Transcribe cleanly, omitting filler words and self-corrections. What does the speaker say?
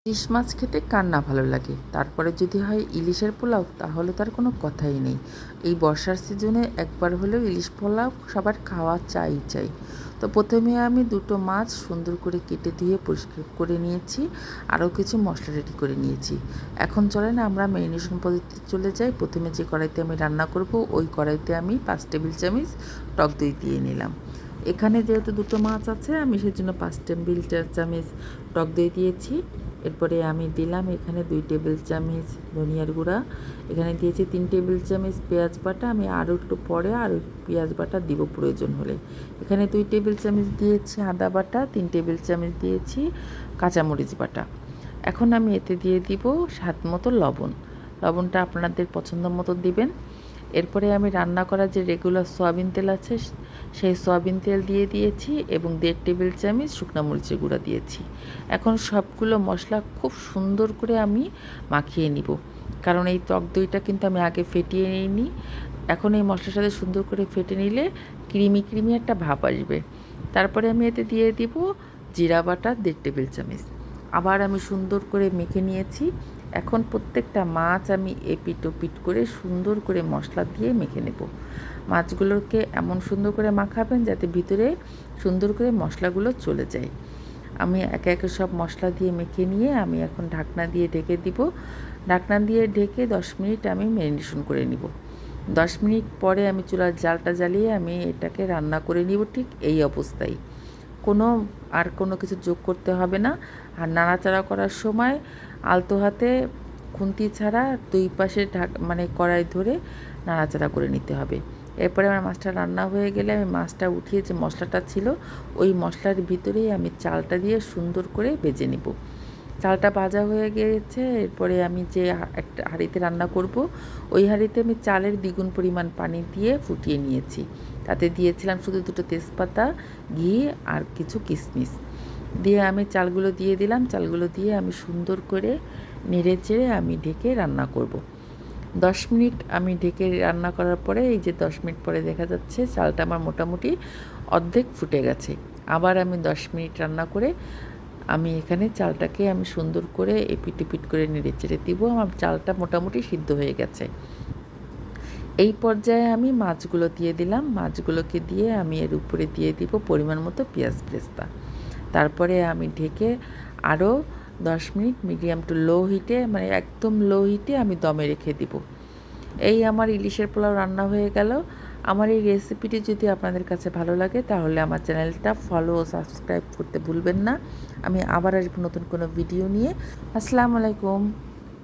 ইলিশ মাছ খেতে কার না ভালো লাগে, তারপরে যদি হয় ইলিশের পোলাও, তাহলে তার কোনো কথাই নেই। এই বর্ষার সিজনে একবার হলেও ইলিশ পোলাও সবার খাওয়া চাই চাই। তো প্রথমে আমি দুটো মাছ সুন্দর করে কেটে ধুয়ে পরিষ্কার করে নিয়েছি, আরও কিছু মশলা রেডি করে নিয়েছি। এখন চলেন আমরা ম্যারিনেশন পদ্ধতি চলে যাই। প্রথমে যে কড়াইতে আমি রান্না করব, ওই কড়াইতে আমি 5 টেবিল চামচ টক দই দিয়ে নিলাম। এখানে যেহেতু দুটো মাছ আছে, আমি সেজন্য 5 টেবিল চামচ টক দই দিয়েছি। এরপরে আমি দিলাম এখানে 2 টেবিল চামচ ধনিয়ার গুঁড়া, এখানে দিয়েছি 3 টেবিল চামচ পেঁয়াজ বাটা। আমি আরও একটু পরে আরও পেঁয়াজ বাটা দিব প্রয়োজন হলে। এখানে 2 টেবিল চামচ দিয়েছি আদা বাটা, 3 টেবিল চামচ দিয়েছি কাঁচামরিচ বাটা। এখন আমি এতে দিয়ে দিব স্বাদ মতো লবণ। লবণটা আপনাদের পছন্দ মতো দিবেন। এরপরে আমি রান্না করা যে রেগুলার সয়াবিন তেল আছে, সেই সয়াবিন তেল দিয়ে দিয়েছি এবং 1.5 টেবিল চামচ শুকনো মরিচের গুঁড়া দিয়েছি। এখন সবগুলো মশলা খুব সুন্দর করে আমি মাখিয়ে নিব, কারণ এই টক দইটা কিন্তু আমি আগে ফেটিয়ে নিইনি। এখন এই মশলার সাথে সুন্দর করে ফেটে নিলে ক্রিমি ক্রিমি একটা ভাব আসবে। তারপরে আমি এতে দিয়ে দিব জিরা বাটা 1.5 টেবিল চামচ। আবার আমি সুন্দর করে মেখে নিয়েছি। এখন প্রত্যেকটা মাছ আমি এপিট ওপিট করে সুন্দর করে মশলা দিয়ে মেখে নেব। মাছগুলোকে এমন সুন্দর করে মাখাবেন যাতে ভিতরে সুন্দর করে মশলাগুলো চলে যায়। আমি একে একে সব মশলা দিয়ে মেখে নিয়ে আমি এখন ঢাকনা দিয়ে ঢেকে দিব। ঢাকনা দিয়ে ঢেকে 10 মিনিট আমি ম্যারিনেশন করে নিব। 10 মিনিট পরে আমি চুলার জালটা জ্বালিয়ে আমি এটাকে রান্না করে নিব ঠিক এই অবস্থায়। কোনো কিছু যোগ করতে হবে না। আর নাড়াচাড়া করার সময় আলতো হাতে খুন্তি ছাড়া 2 পাশে কড়াই ধরে নাড়াচাড়া করে নিতে হবে। এরপরে আমার মাছটা রান্না হয়ে গেলে আমি মাছটা উঠিয়ে যে মশলাটা ছিল, ওই মশলার ভিতরেই আমি চালটা দিয়ে সুন্দর করে ভেজে নেব। চালটা ভাজা হয়ে গিয়েছে। এরপরে আমি যে একটা হাঁড়িতে রান্না করব, ওই হাঁড়িতে আমি চালের দ্বিগুণ পরিমাণ পানি দিয়ে ফুটিয়ে নিয়েছি। তাতে দিয়েছিলাম শুধু 2টো তেজপাতা, ঘি আর কিছু কিশমিশ দিয়ে আমি চালগুলো দিয়ে দিলাম। চালগুলো দিয়ে আমি সুন্দর করে নেড়ে চেড়ে আমি ঢেকে রান্না করব। 10 মিনিট আমি ঢেকে রান্না করার পরে এই যে 10 মিনিট পরে দেখা যাচ্ছে চালটা আমার মোটামুটি অর্ধেক ফুটে গেছে। আবার আমি 10 মিনিট রান্না করে আমি এখানে চালটাকে আমি সুন্দর করে এপিট ওপিট করে নেড়ে চেড়ে দিব। আমার চালটা মোটামুটি সিদ্ধ হয়ে গেছে। এই পর্যায়ে আমি মাছগুলো দিয়ে দিলাম। মাছগুলোকে দিয়ে আমি এর উপরে দিয়ে দিব পরিমাণ মতো পেঁয়াজ বেরেস্তা। তারপরে আমি ঢেকে আরও 10 মিনিট মিডিয়াম টু লো হিটে, একদম লো হিটে আমি দমে রেখে দিব। এই আমার ইলিশের পোলাও রান্না হয়ে গেল। আমার এই রেসিপিটি যদি আপনাদের কাছে ভালো লাগে, তাহলে আমার চ্যানেলটা ফলো ও সাবস্ক্রাইব করতে ভুলবেন না। আমি আবার আসবো নতুন কোনো ভিডিও নিয়ে। আসসালামু আলাইকুম।